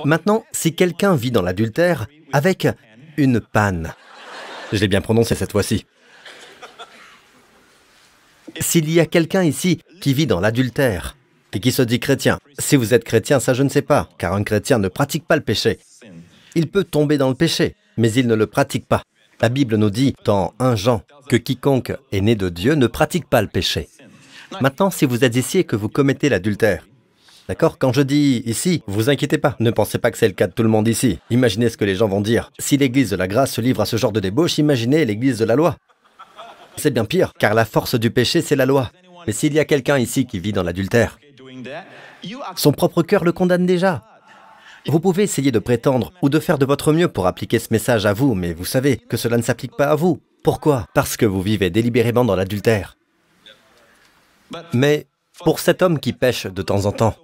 Maintenant, si quelqu'un vit dans l'adultère avec une panne, je l'ai bien prononcé cette fois-ci. S'il y a quelqu'un ici qui vit dans l'adultère et qui se dit chrétien, si vous êtes chrétien, ça je ne sais pas, car un chrétien ne pratique pas le péché. Il peut tomber dans le péché, mais il ne le pratique pas. La Bible nous dit dans 1 Jean que quiconque est né de Dieu ne pratique pas le péché. Maintenant, si vous êtes ici et que vous commettez l'adultère, d'accord? Quand je dis ici, vous inquiétez pas, ne pensez pas que c'est le cas de tout le monde ici. Imaginez ce que les gens vont dire. Si l'Église de la grâce se livre à ce genre de débauche, imaginez l'Église de la loi. C'est bien pire, car la force du péché, c'est la loi. Mais s'il y a quelqu'un ici qui vit dans l'adultère, son propre cœur le condamne déjà. Vous pouvez essayer de prétendre ou de faire de votre mieux pour appliquer ce message à vous, mais vous savez que cela ne s'applique pas à vous. Pourquoi? Parce que vous vivez délibérément dans l'adultère. Mais pour cet homme qui pêche de temps en temps,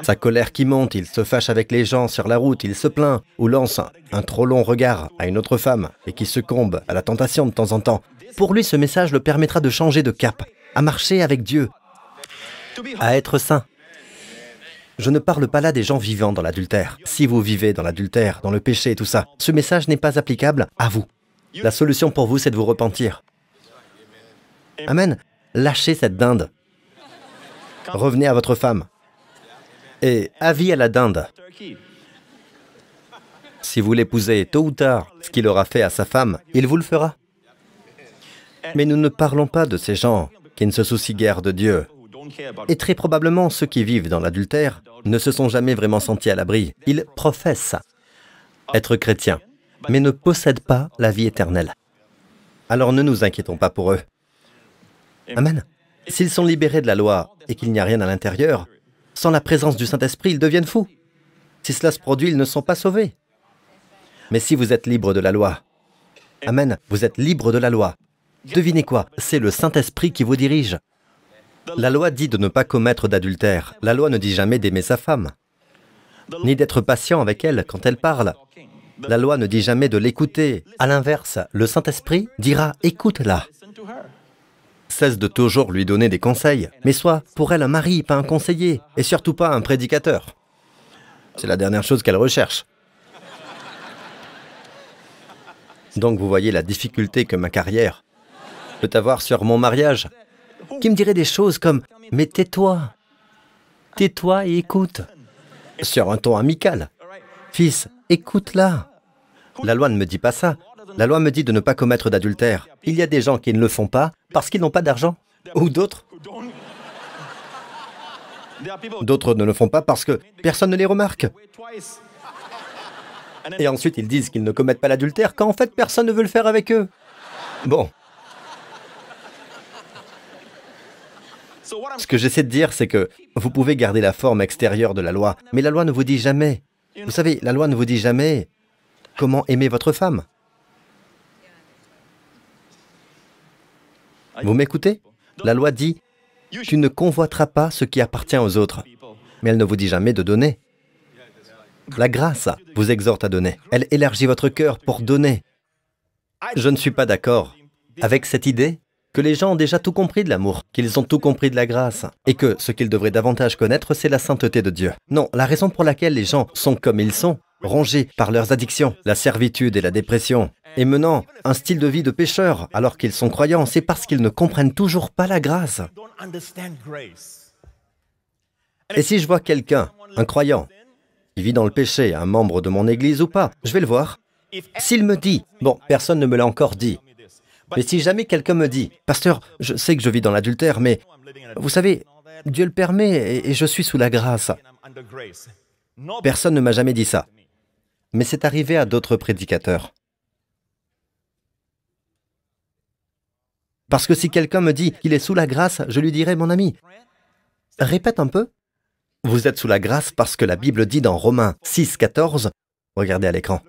sa colère qui monte, il se fâche avec les gens sur la route, il se plaint ou lance un trop long regard à une autre femme et qui succombe à la tentation de temps en temps, pour lui ce message le permettra de changer de cap, à marcher avec Dieu, à être saint. Je ne parle pas là des gens vivant dans l'adultère. Si vous vivez dans l'adultère, dans le péché et tout ça, ce message n'est pas applicable à vous. La solution pour vous, c'est de vous repentir. Amen. Lâchez cette dinde. Revenez à votre femme. Et avis à la dinde. Si vous l'épousez tôt ou tard, ce qu'il aura fait à sa femme, il vous le fera. Mais nous ne parlons pas de ces gens qui ne se soucient guère de Dieu. Et très probablement, ceux qui vivent dans l'adultère ne se sont jamais vraiment sentis à l'abri. Ils professent être chrétiens, mais ne possèdent pas la vie éternelle. Alors ne nous inquiétons pas pour eux. Amen. S'ils sont libérés de la loi et qu'il n'y a rien à l'intérieur, sans la présence du Saint-Esprit, ils deviennent fous. Si cela se produit, ils ne sont pas sauvés. Mais si vous êtes libre de la loi, amen, vous êtes libre de la loi. Devinez quoi? C'est le Saint-Esprit qui vous dirige. La loi dit de ne pas commettre d'adultère. La loi ne dit jamais d'aimer sa femme, ni d'être patient avec elle quand elle parle. La loi ne dit jamais de l'écouter. À l'inverse, le Saint-Esprit dira « écoute-la ». Cesse de toujours lui donner des conseils, mais sois pour elle un mari, pas un conseiller, et surtout pas un prédicateur. C'est la dernière chose qu'elle recherche. Donc vous voyez la difficulté que ma carrière peut avoir sur mon mariage. Qui me dirait des choses comme « mais tais-toi, tais-toi et écoute », sur un ton amical. « Fils, écoute-la ». La loi ne me dit pas ça. La loi me dit de ne pas commettre d'adultère. Il y a des gens qui ne le font pas parce qu'ils n'ont pas d'argent. Ou d'autres. D'autres ne le font pas parce que personne ne les remarque. Et ensuite ils disent qu'ils ne commettent pas l'adultère quand en fait personne ne veut le faire avec eux. Bon. Ce que j'essaie de dire, c'est que vous pouvez garder la forme extérieure de la loi, mais la loi ne vous dit jamais. Vous savez, la loi ne vous dit jamais comment aimer votre femme. Vous m'écoutez? La loi dit « Tu ne convoiteras pas ce qui appartient aux autres », mais elle ne vous dit jamais de donner. La grâce vous exhorte à donner. Elle élargit votre cœur pour donner. Je ne suis pas d'accord avec cette idée que les gens ont déjà tout compris de l'amour, qu'ils ont tout compris de la grâce, et que ce qu'ils devraient davantage connaître, c'est la sainteté de Dieu. Non, la raison pour laquelle les gens sont comme ils sont, rongés par leurs addictions, la servitude et la dépression, et menant un style de vie de pécheur alors qu'ils sont croyants, c'est parce qu'ils ne comprennent toujours pas la grâce. Et si je vois quelqu'un, un croyant, qui vit dans le péché, un membre de mon église ou pas, je vais le voir. S'il me dit, bon, personne ne me l'a encore dit, mais si jamais quelqu'un me dit, « Pasteur, je sais que je vis dans l'adultère, mais vous savez, Dieu le permet et je suis sous la grâce. » Personne ne m'a jamais dit ça. Mais c'est arrivé à d'autres prédicateurs. Parce que si quelqu'un me dit qu'il est sous la grâce, je lui dirai, « Mon ami, répète un peu. Vous êtes sous la grâce parce que la Bible dit dans Romains 6, 14, regardez à l'écran,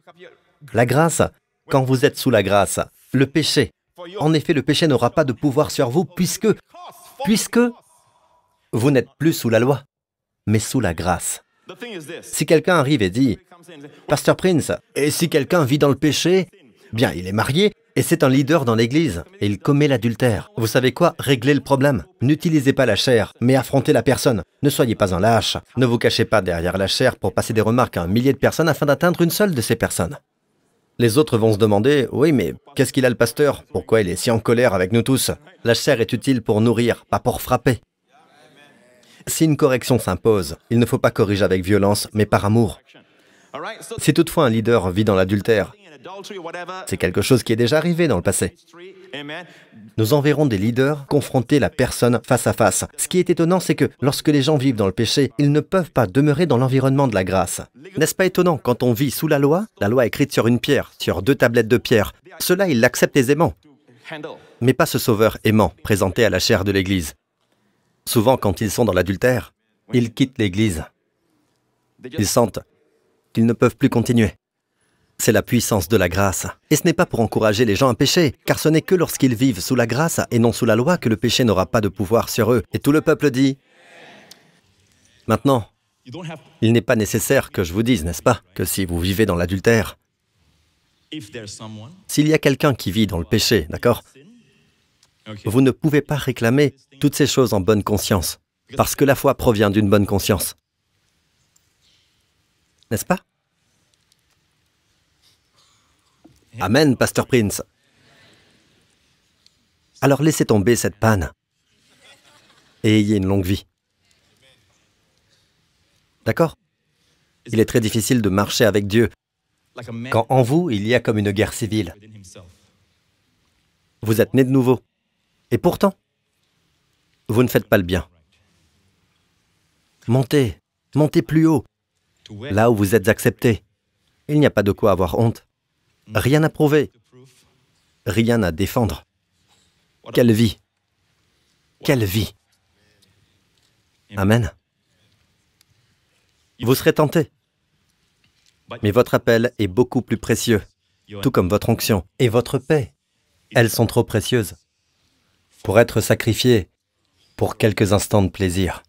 la grâce, quand vous êtes sous la grâce, le péché, en effet, le péché n'aura pas de pouvoir sur vous puisque vous n'êtes plus sous la loi, mais sous la grâce. Si quelqu'un arrive et dit, « Pasteur Prince, et si quelqu'un vit dans le péché, bien, il est marié, Et c'est un leader dans l'église, et il commet l'adultère. Vous savez quoi? Réglez le problème. N'utilisez pas la chair, mais affrontez la personne. Ne soyez pas un lâche. Ne vous cachez pas derrière la chair pour passer des remarques à un millier de personnes afin d'atteindre une seule de ces personnes. Les autres vont se demander, oui, mais qu'est-ce qu'il a le pasteur? Pourquoi il est si en colère avec nous tous? La chair est utile pour nourrir, pas pour frapper. Si une correction s'impose, il ne faut pas corriger avec violence, mais par amour. Si toutefois un leader vit dans l'adultère, c'est quelque chose qui est déjà arrivé dans le passé. Nous enverrons des leaders confronter la personne face à face. Ce qui est étonnant, c'est que lorsque les gens vivent dans le péché, ils ne peuvent pas demeurer dans l'environnement de la grâce. N'est-ce pas étonnant? Quand on vit sous la loi écrite sur une pierre, sur 2 tablettes de pierre, cela, ils l'acceptent aisément. Mais pas ce sauveur aimant, présenté à la chair de l'Église. Souvent, quand ils sont dans l'adultère, ils quittent l'Église. Ils sentent qu'ils ne peuvent plus continuer. C'est la puissance de la grâce. Et ce n'est pas pour encourager les gens à pécher, car ce n'est que lorsqu'ils vivent sous la grâce et non sous la loi que le péché n'aura pas de pouvoir sur eux. Et tout le peuple dit... Maintenant, il n'est pas nécessaire que je vous dise, n'est-ce pas, que si vous vivez dans l'adultère, s'il y a quelqu'un qui vit dans le péché, d'accord, vous ne pouvez pas réclamer toutes ces choses en bonne conscience, parce que la foi provient d'une bonne conscience. N'est-ce pas? Amen, Pasteur Prince. Alors laissez tomber cette panne et ayez une longue vie. D'accord? Il est très difficile de marcher avec Dieu quand en vous, il y a comme une guerre civile. Vous êtes né de nouveau. Et pourtant, vous ne faites pas le bien. Montez, montez plus haut, là où vous êtes accepté. Il n'y a pas de quoi avoir honte. Rien à prouver, rien à défendre. Quelle vie! Quelle vie! Amen. Vous serez tenté, mais votre appel est beaucoup plus précieux, tout comme votre onction et votre paix. Elles sont trop précieuses pour être sacrifiées pour quelques instants de plaisir.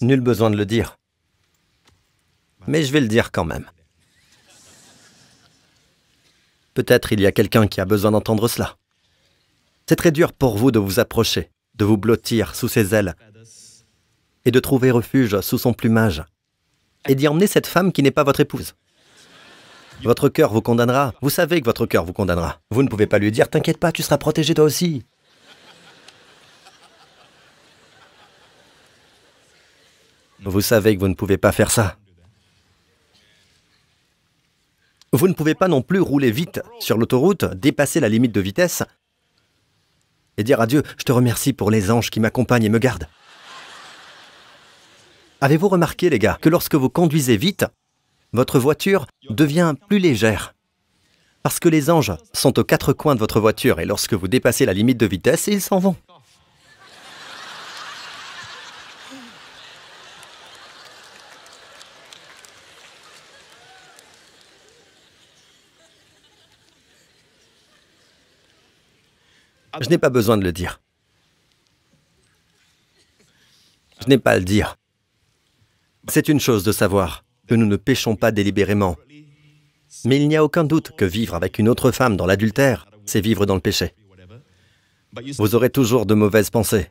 Nul besoin de le dire. Mais je vais le dire quand même. Peut-être il y a quelqu'un qui a besoin d'entendre cela. C'est très dur pour vous de vous approcher, de vous blottir sous ses ailes et de trouver refuge sous son plumage et d'y emmener cette femme qui n'est pas votre épouse. Votre cœur vous condamnera. Vous savez que votre cœur vous condamnera. Vous ne pouvez pas lui dire « T'inquiète pas, tu seras protégé toi aussi ». Vous savez que vous ne pouvez pas faire ça. Vous ne pouvez pas non plus rouler vite sur l'autoroute, dépasser la limite de vitesse et dire à Dieu « Je te remercie pour les anges qui m'accompagnent et me gardent ». Avez-vous remarqué, les gars, que lorsque vous conduisez vite, votre voiture devient plus légère? Parce que les anges sont aux 4 coins de votre voiture et lorsque vous dépassez la limite de vitesse, ils s'en vont. Je n'ai pas besoin de le dire. Je n'ai pas à le dire. C'est une chose de savoir que nous ne péchons pas délibérément. Mais il n'y a aucun doute que vivre avec une autre femme dans l'adultère, c'est vivre dans le péché. Vous aurez toujours de mauvaises pensées,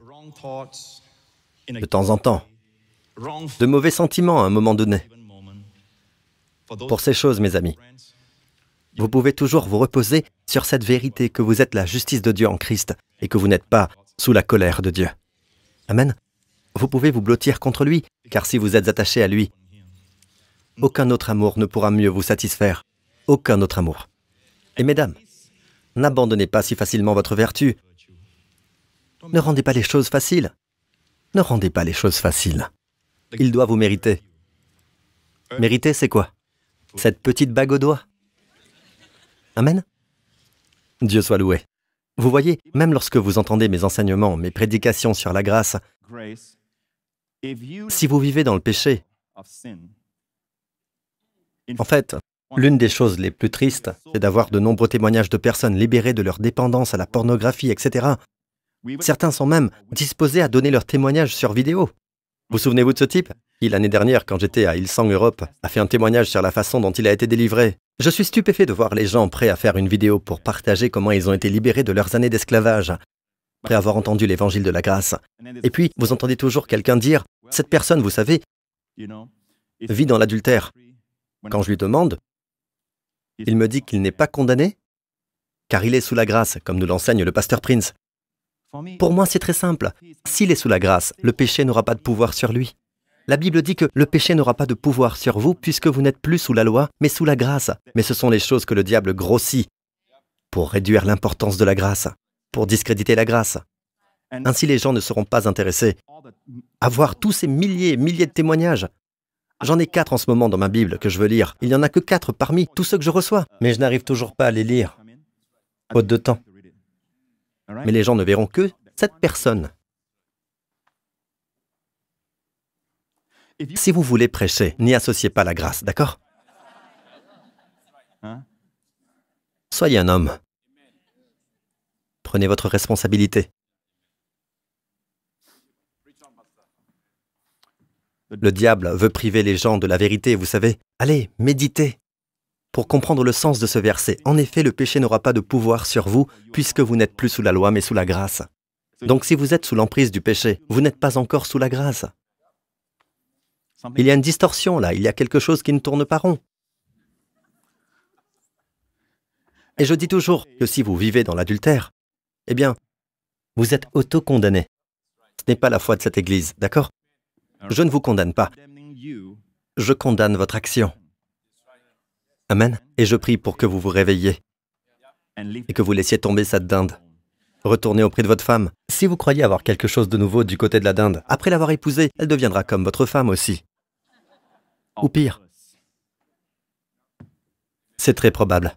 de temps en temps, de mauvais sentiments à un moment donné. Pour ces choses, mes amis, vous pouvez toujours vous reposer sur cette vérité que vous êtes la justice de Dieu en Christ et que vous n'êtes pas sous la colère de Dieu. Amen. Vous pouvez vous blottir contre lui, car si vous êtes attaché à lui, aucun autre amour ne pourra mieux vous satisfaire. Aucun autre amour. Et mesdames, n'abandonnez pas si facilement votre vertu. Ne rendez pas les choses faciles. Ne rendez pas les choses faciles. Il doit vous mériter. Mériter, c'est quoi? Cette petite bague au doigt. Amen. Dieu soit loué. Vous voyez, même lorsque vous entendez mes enseignements, mes prédications sur la grâce, si vous vivez dans le péché, en fait, l'une des choses les plus tristes, c'est d'avoir de nombreux témoignages de personnes libérées de leur dépendance à la pornographie, etc. Certains sont même disposés à donner leurs témoignages sur vidéo. Vous souvenez-vous de ce type? Qui, l'année dernière, quand j'étais à Hillsong Europe, a fait un témoignage sur la façon dont il a été délivré. Je suis stupéfait de voir les gens prêts à faire une vidéo pour partager comment ils ont été libérés de leurs années d'esclavage, après avoir entendu l'évangile de la grâce. Et puis, vous entendez toujours quelqu'un dire, « Cette personne, vous savez, vit dans l'adultère. » Quand je lui demande, il me dit qu'il n'est pas condamné, car il est sous la grâce, comme nous l'enseigne le pasteur Prince. Pour moi, c'est très simple. S'il est sous la grâce, le péché n'aura pas de pouvoir sur lui. La Bible dit que le péché n'aura pas de pouvoir sur vous puisque vous n'êtes plus sous la loi, mais sous la grâce. Mais ce sont les choses que le diable grossit pour réduire l'importance de la grâce, pour discréditer la grâce. Ainsi, les gens ne seront pas intéressés à voir tous ces milliers et milliers de témoignages. J'en ai 4 en ce moment dans ma Bible que je veux lire. Il n'y en a que 4 parmi tous ceux que je reçois. Mais je n'arrive toujours pas à les lire, faute de temps. Mais les gens ne verront que cette personne. Si vous voulez prêcher, n'y associez pas la grâce, d'accord? Soyez un homme. Prenez votre responsabilité. Le diable veut priver les gens de la vérité, vous savez. Allez, méditez pour comprendre le sens de ce verset. En effet, le péché n'aura pas de pouvoir sur vous, puisque vous n'êtes plus sous la loi, mais sous la grâce. Donc si vous êtes sous l'emprise du péché, vous n'êtes pas encore sous la grâce. Il y a une distorsion là, il y a quelque chose qui ne tourne pas rond. Et je dis toujours que si vous vivez dans l'adultère, eh bien, vous êtes auto-condamné. Ce n'est pas la foi de cette Église, d'accord? Je ne vous condamne pas. Je condamne votre action. Amen. Et je prie pour que vous vous réveilliez et que vous laissiez tomber cette dinde. Retournez auprès de votre femme. Si vous croyez avoir quelque chose de nouveau du côté de la dinde, après l'avoir épousée, elle deviendra comme votre femme aussi. Ou pire. C'est très probable.